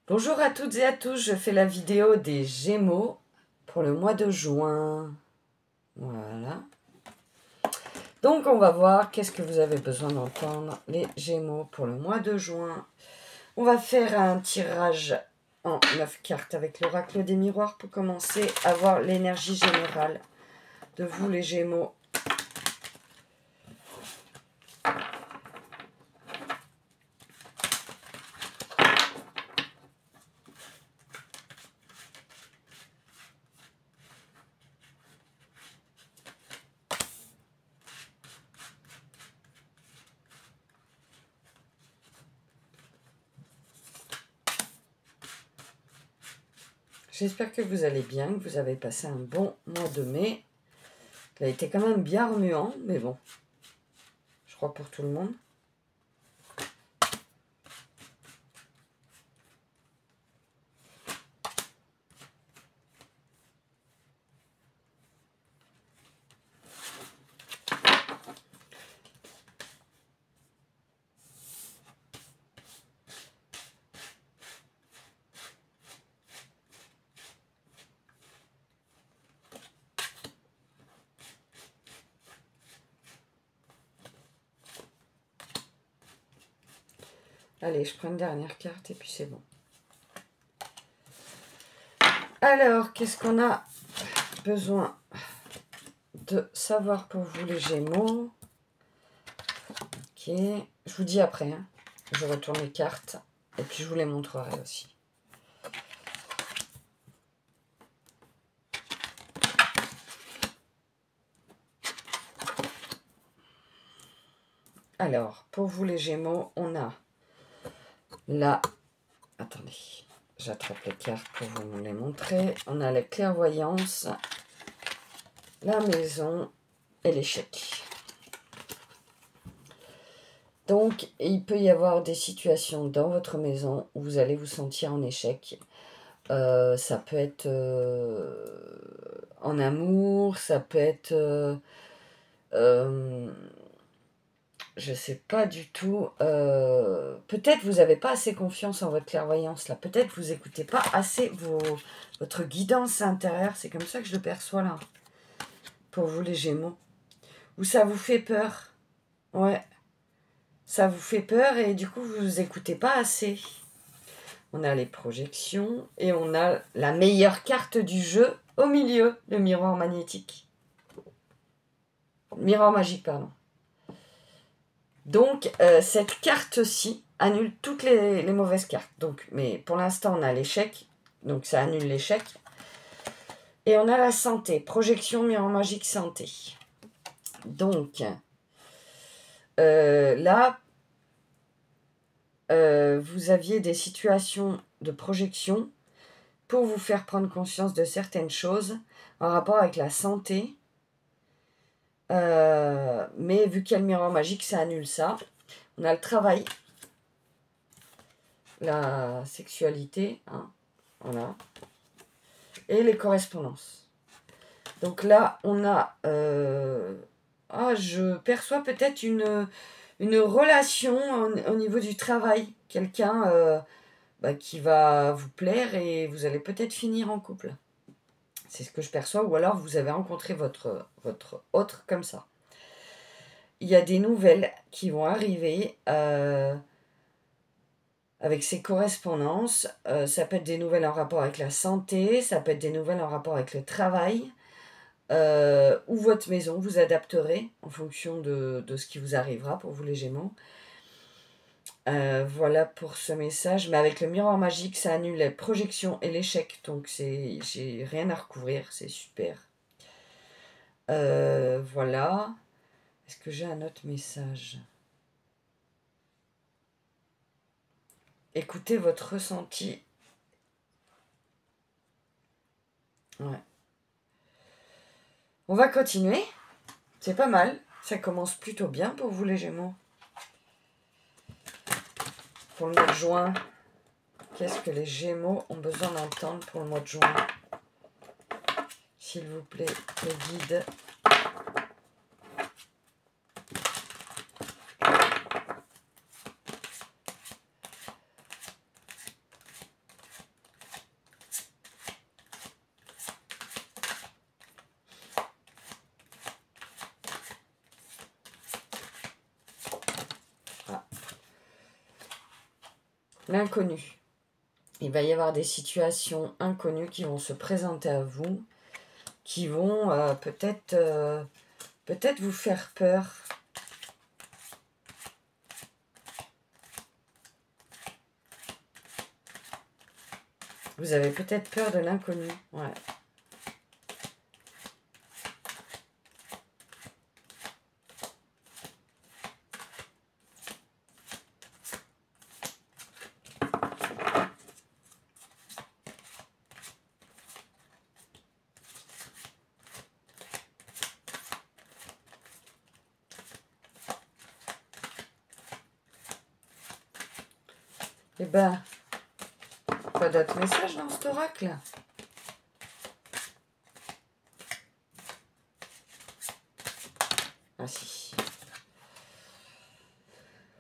Bonjour à toutes et à tous, je fais la vidéo des Gémeaux pour le mois de juin. Voilà. Donc on va voir qu'est-ce que vous avez besoin d'entendre, les Gémeaux, pour le mois de juin. On va faire un tirage en 9 cartes avec l'oracle des miroirs pour commencer à voir l'énergie générale de vous les Gémeaux. J'espère que vous allez bien, que vous avez passé un bon mois de mai. Il a été quand même bien remuant, mais bon, je crois pour tout le monde. Allez, je prends une dernière carte et puis c'est bon. Alors, qu'est-ce qu'on a besoin de savoir pour vous les Gémeaux? Ok, je vous dis après, hein. Je retourne les cartes et puis je vous les montrerai aussi. Alors, pour vous les Gémeaux, on a la... Attendez, j'attrape les cartes pour vous les montrer. On a la clairvoyance, la maison et l'échec. Donc, il peut y avoir des situations dans votre maison où vous allez vous sentir en échec. Ça peut être en amour, ça peut être... je sais pas du tout. Peut-être vous n'avez pas assez confiance en votre clairvoyance là. Peut-être vous écoutez pas assez votre guidance intérieure. C'est comme ça que je le perçois là. Pour vous les Gémeaux. Ou ça vous fait peur. Ouais. Ça vous fait peur et du coup vous écoutez pas assez. On a les projections et on a la meilleure carte du jeu au milieu, le miroir magnétique. Miroir magique, pardon. Donc, cette carte-ci annule toutes les mauvaises cartes. Donc, mais pour l'instant, on a l'échec. Donc, ça annule l'échec. Et on a la santé. Projection, miroir magique, santé. Donc, là, vous aviez des situations de projection pour vous faire prendre conscience de certaines choses en rapport avec la santé. Mais vu qu'il y a le miroir magique, ça annule ça. On a le travail, la sexualité, hein, voilà, et les correspondances. Donc là, on a... je perçois peut-être une relation au niveau du travail. Quelqu'un qui va vous plaire et vous allez peut-être finir en couple. C'est ce que je perçois. Ou alors, vous avez rencontré votre autre comme ça. Il y a des nouvelles qui vont arriver avec ces correspondances. Ça peut être des nouvelles en rapport avec la santé, ça peut être des nouvelles en rapport avec le travail, ou votre maison. Vous adapterez en fonction de ce qui vous arrivera pour vous les Gémeaux. Voilà pour ce message. Mais avec le miroir magique, ça annule les projections et l'échec. Donc j'ai rien à recouvrir, c'est super. Voilà. Est-ce que j'ai un autre message? Écoutez votre ressenti. Ouais. On va continuer. C'est pas mal. Ça commence plutôt bien pour vous les Gémeaux. Pour le mois de juin. Qu'est-ce que les Gémeaux ont besoin d'entendre pour le mois de juin? S'il vous plaît, les guides. L'inconnu. Il va y avoir des situations inconnues qui vont se présenter à vous, qui vont peut-être vous faire peur. Vous avez peut-être peur de l'inconnu. Ouais. Eh ben, pas d'autres messages dans cet oracle. Ah si.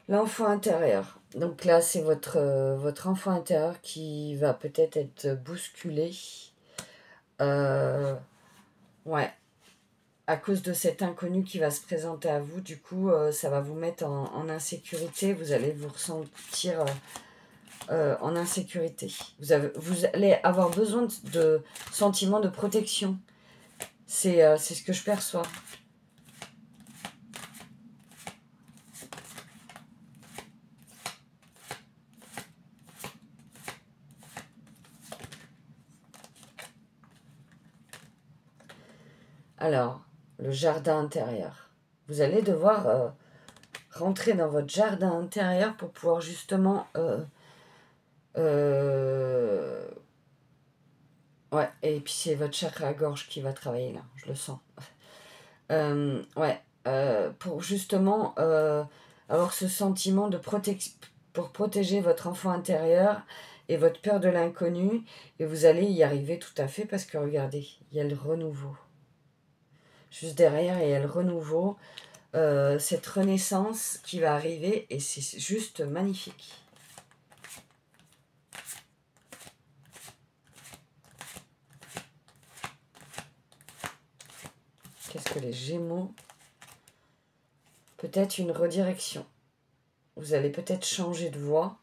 L'enfant intérieur. Donc là, c'est votre enfant intérieur qui va peut-être être bousculé. Ouais. À cause de cet inconnu qui va se présenter à vous, du coup, ça va vous mettre en insécurité. Vous allez vous ressentir en insécurité. Vous allez avoir besoin de sentiments de protection. C'est ce que je perçois. Alors, le jardin intérieur. Vous allez devoir rentrer dans votre jardin intérieur pour pouvoir justement... ouais, et puis c'est votre chakra gorge qui va travailler là, je le sens. Ouais, pour justement avoir ce sentiment de protection, pour protéger votre enfant intérieur et votre peur de l'inconnu, et vous allez y arriver tout à fait parce que regardez, il y a le renouveau. Juste derrière, il y a le renouveau, cette renaissance qui va arriver et c'est juste magnifique. Qu'est-ce que les Gémeaux? Peut-être une redirection. Vous allez peut-être changer de voie.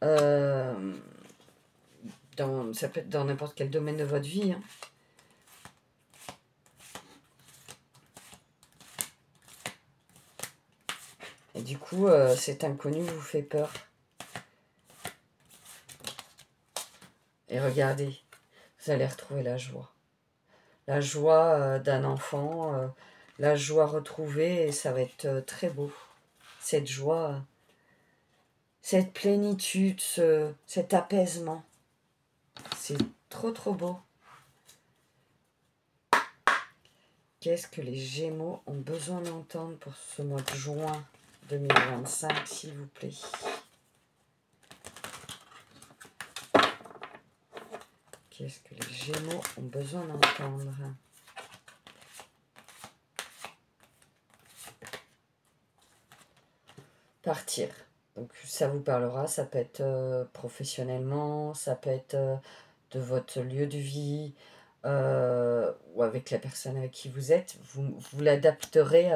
Ça peut être dans n'importe quel domaine de votre vie. Hein. Et du coup, cet inconnu vous fait peur. Et regardez, vous allez retrouver la joie. La joie d'un enfant, la joie retrouvée, et ça va être très beau. Cette joie, cette plénitude, cet apaisement. C'est trop trop beau. Qu'est-ce que les Gémeaux ont besoin d'entendre pour ce mois de juin 2025, s'il vous plaît? Qu'est-ce que les Gémeaux ont besoin d'entendre? Partir. Donc ça vous parlera, ça peut être professionnellement, ça peut être de votre lieu de vie, ou avec la personne avec qui vous êtes. Vous l'adapterez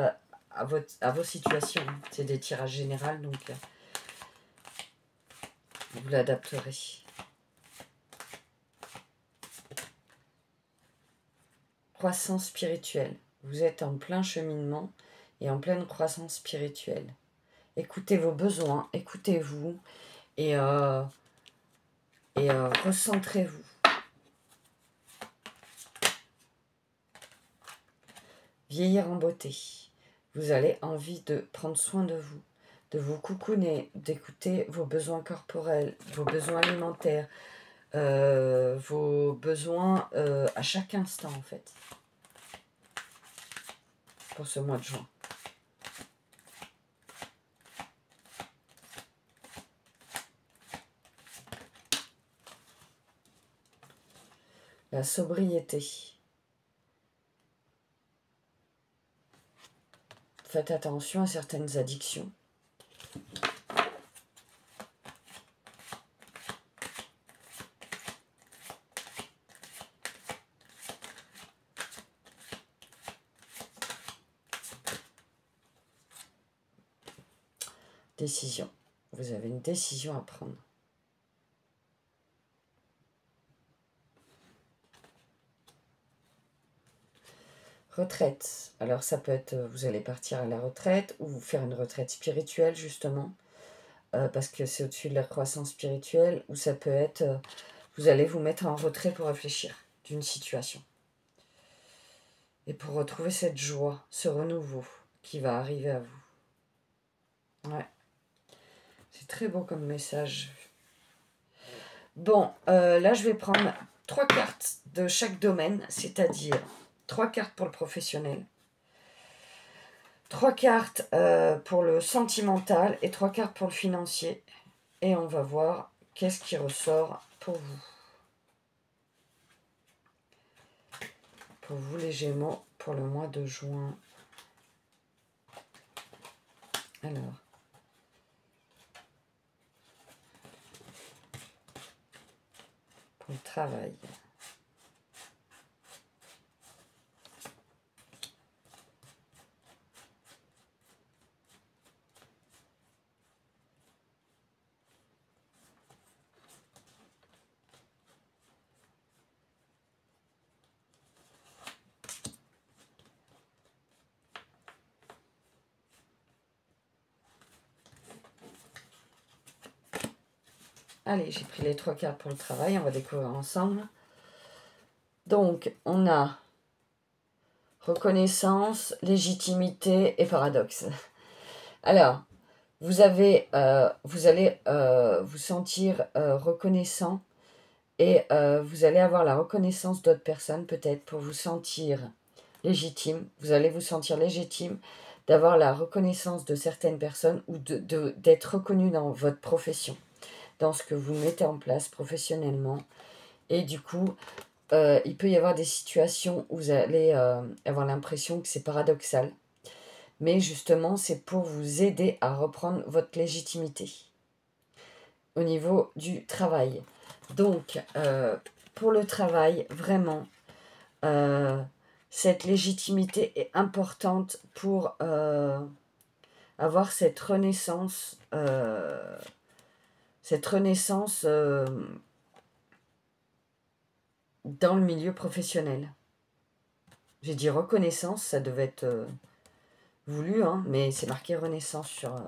à vos situations. C'est des tirages généraux, donc vous l'adapterez. Croissance spirituelle. Vous êtes en plein cheminement et en pleine croissance spirituelle. Écoutez vos besoins, écoutez-vous et recentrez-vous. Vieillir en beauté. Vous avez envie de prendre soin de vous coucouner, d'écouter vos besoins corporels, vos besoins alimentaires, vos besoins à chaque instant en fait, pour ce mois de juin. La sobriété. Faites attention à certaines addictions. Décision. vous avez une décision à prendre. Retraite. Alors ça peut être, vous allez partir à la retraite ou vous faire une retraite spirituelle justement, parce que c'est au-dessus de la croissance spirituelle, ou ça peut être, vous allez vous mettre en retrait pour réfléchir d'une situation. Et pour retrouver cette joie, ce renouveau qui va arriver à vous. Ouais. C'est très beau comme message. Bon, là je vais prendre 3 cartes de chaque domaine, c'est-à-dire 3 cartes pour le professionnel, 3 cartes pour le sentimental et 3 cartes pour le financier. Et on va voir qu'est-ce qui ressort pour vous. Pour vous les Gémeaux, pour le mois de juin. Alors. Pour le travail. Allez, j'ai pris les 3 cartes pour le travail, on va découvrir ensemble. Donc, on a reconnaissance, légitimité et paradoxe. Alors, vous allez vous sentir reconnaissant et vous allez avoir la reconnaissance d'autres personnes peut-être pour vous sentir légitime. Vous allez vous sentir légitime d'avoir la reconnaissance de certaines personnes ou d'être reconnu dans votre profession, dans ce que vous mettez en place professionnellement. Et du coup, il peut y avoir des situations où vous allez avoir l'impression que c'est paradoxal. Mais justement, c'est pour vous aider à reprendre votre légitimité au niveau du travail. Donc, pour le travail, vraiment, cette légitimité est importante pour avoir cette renaissance dans le milieu professionnel. J'ai dit reconnaissance, ça devait être voulu, hein, mais c'est marqué renaissance sur...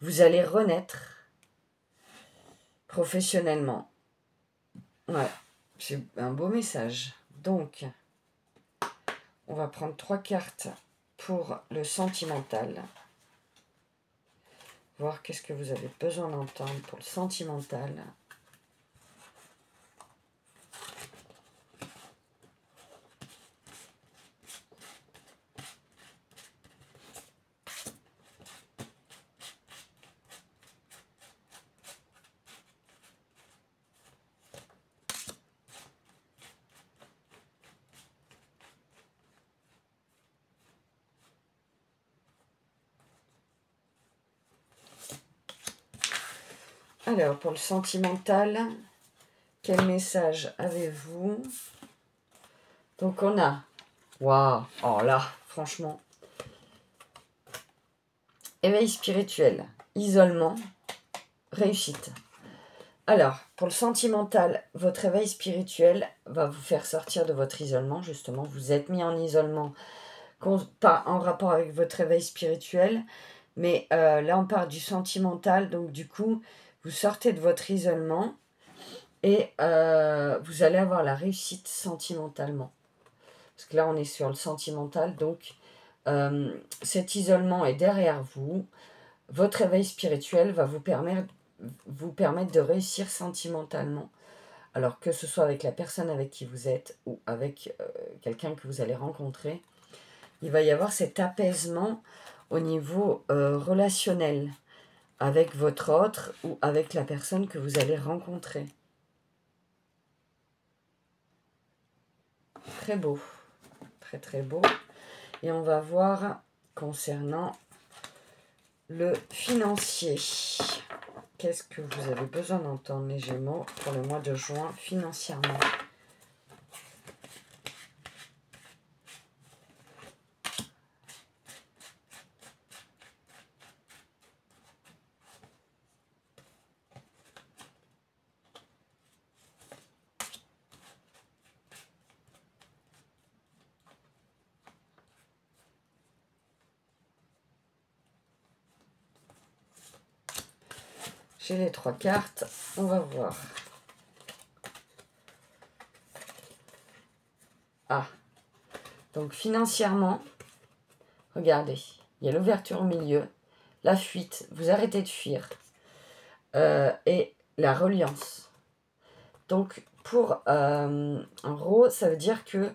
vous allez renaître professionnellement. Ouais, c'est un beau message. Donc, on va prendre 3 cartes pour le sentimental. Voir qu'est-ce que vous avez besoin d'entendre pour le sentimental. Alors, pour le sentimental, quel message avez-vous? Donc, on a... Waouh! Oh là, franchement. Éveil spirituel, isolement, réussite. Alors, pour le sentimental, votre éveil spirituel va vous faire sortir de votre isolement, justement. Vous êtes mis en isolement, pas en rapport avec votre éveil spirituel, mais là, on parle du sentimental. Donc, du coup, vous sortez de votre isolement et vous allez avoir la réussite sentimentalement. Parce que là, on est sur le sentimental. Donc, cet isolement est derrière vous. Votre éveil spirituel va vous permettre de réussir sentimentalement. Alors que ce soit avec la personne avec qui vous êtes ou avec quelqu'un que vous allez rencontrer, il va y avoir cet apaisement au niveau relationnel avec votre autre ou avec la personne que vous allez rencontrer. Très beau. Très très beau. Et on va voir concernant le financier. Qu'est-ce que vous avez besoin d'entendre, les Gémeaux, pour le mois de juin financièrement? J'ai les 3 cartes. On va voir. Ah. Donc financièrement, regardez. Il y a l'ouverture au milieu. La fuite. Vous arrêtez de fuir. Et la reliance. Donc pour en gros, ça veut dire que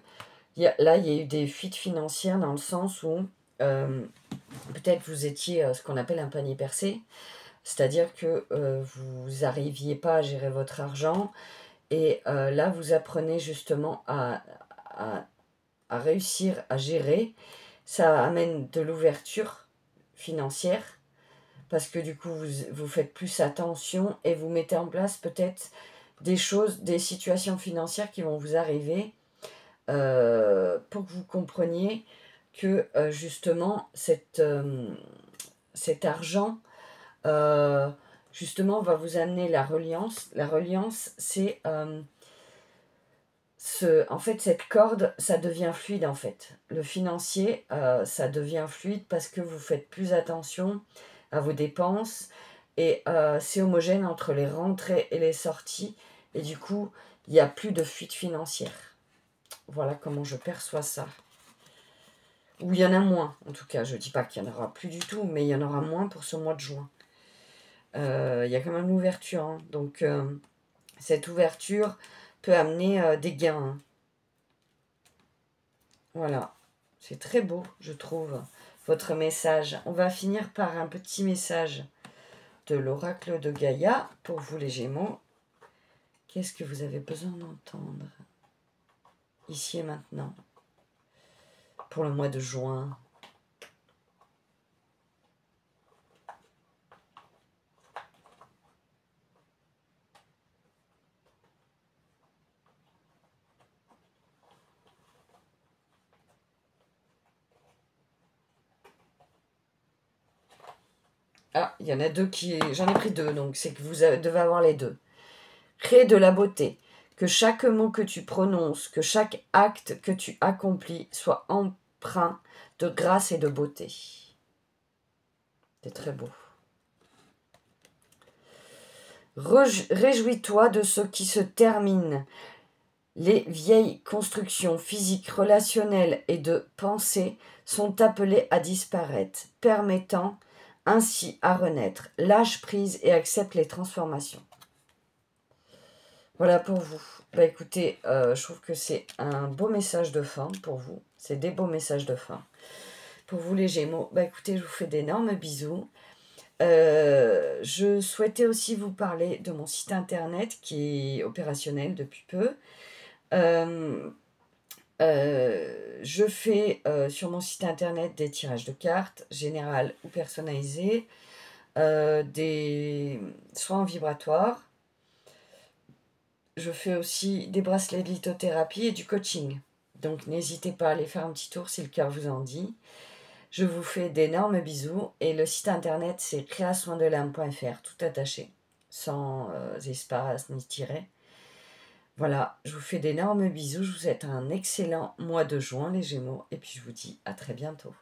là, il y a eu des fuites financières dans le sens où peut-être vous étiez ce qu'on appelle un panier percé. C'est-à-dire que vous n'arriviez pas à gérer votre argent et là, vous apprenez justement à réussir à gérer. Ça amène de l'ouverture financière parce que du coup, vous faites plus attention et vous mettez en place peut-être des choses, des situations financières qui vont vous arriver pour que vous compreniez que justement cet argent justement va vous amener la reliance. La reliance, c'est en fait cette corde, ça devient fluide en fait. Le financier, ça devient fluide parce que vous faites plus attention à vos dépenses et c'est homogène entre les rentrées et les sorties et du coup, il n'y a plus de fuite financière. Voilà comment je perçois ça. Ou il y en a moins, en tout cas. Je ne dis pas qu'il n'y en aura plus du tout, mais il y en aura moins pour ce mois de juin. Il y a quand même l'ouverture. Hein. Donc, cette ouverture peut amener des gains. Hein. Voilà. C'est très beau, je trouve, votre message. On va finir par un petit message de l'oracle de Gaïa pour vous, les Gémeaux. Qu'est-ce que vous avez besoin d'entendre ici et maintenant pour le mois de juin? Ah, il y en a deux qui... J'en ai pris deux, donc c'est que vous devez avoir les deux. Crée de la beauté. Que chaque mot que tu prononces, que chaque acte que tu accomplis soit empreint de grâce et de beauté. C'est très beau. Réjouis-toi de ce qui se termine. Les vieilles constructions physiques, relationnelles et de pensée sont appelées à disparaître, permettant ainsi à renaître. Lâche prise et accepte les transformations. Voilà pour vous. Bah écoutez, je trouve que c'est un beau message de fin pour vous. C'est des beaux messages de fin. Pour vous les Gémeaux, bah écoutez, je vous fais d'énormes bisous. Je souhaitais aussi vous parler de mon site internet qui est opérationnel depuis peu. Je fais sur mon site internet des tirages de cartes, générales ou personnalisés, des soins vibratoires. Je fais aussi des bracelets de lithothérapie et du coaching. Donc n'hésitez pas à aller faire un petit tour si le cœur vous en dit. Je vous fais d'énormes bisous et le site internet c'est créasoindelame.fr, tout attaché, sans espace ni tiret. Voilà, je vous fais d'énormes bisous, je vous souhaite un excellent mois de juin les Gémeaux et puis je vous dis à très bientôt.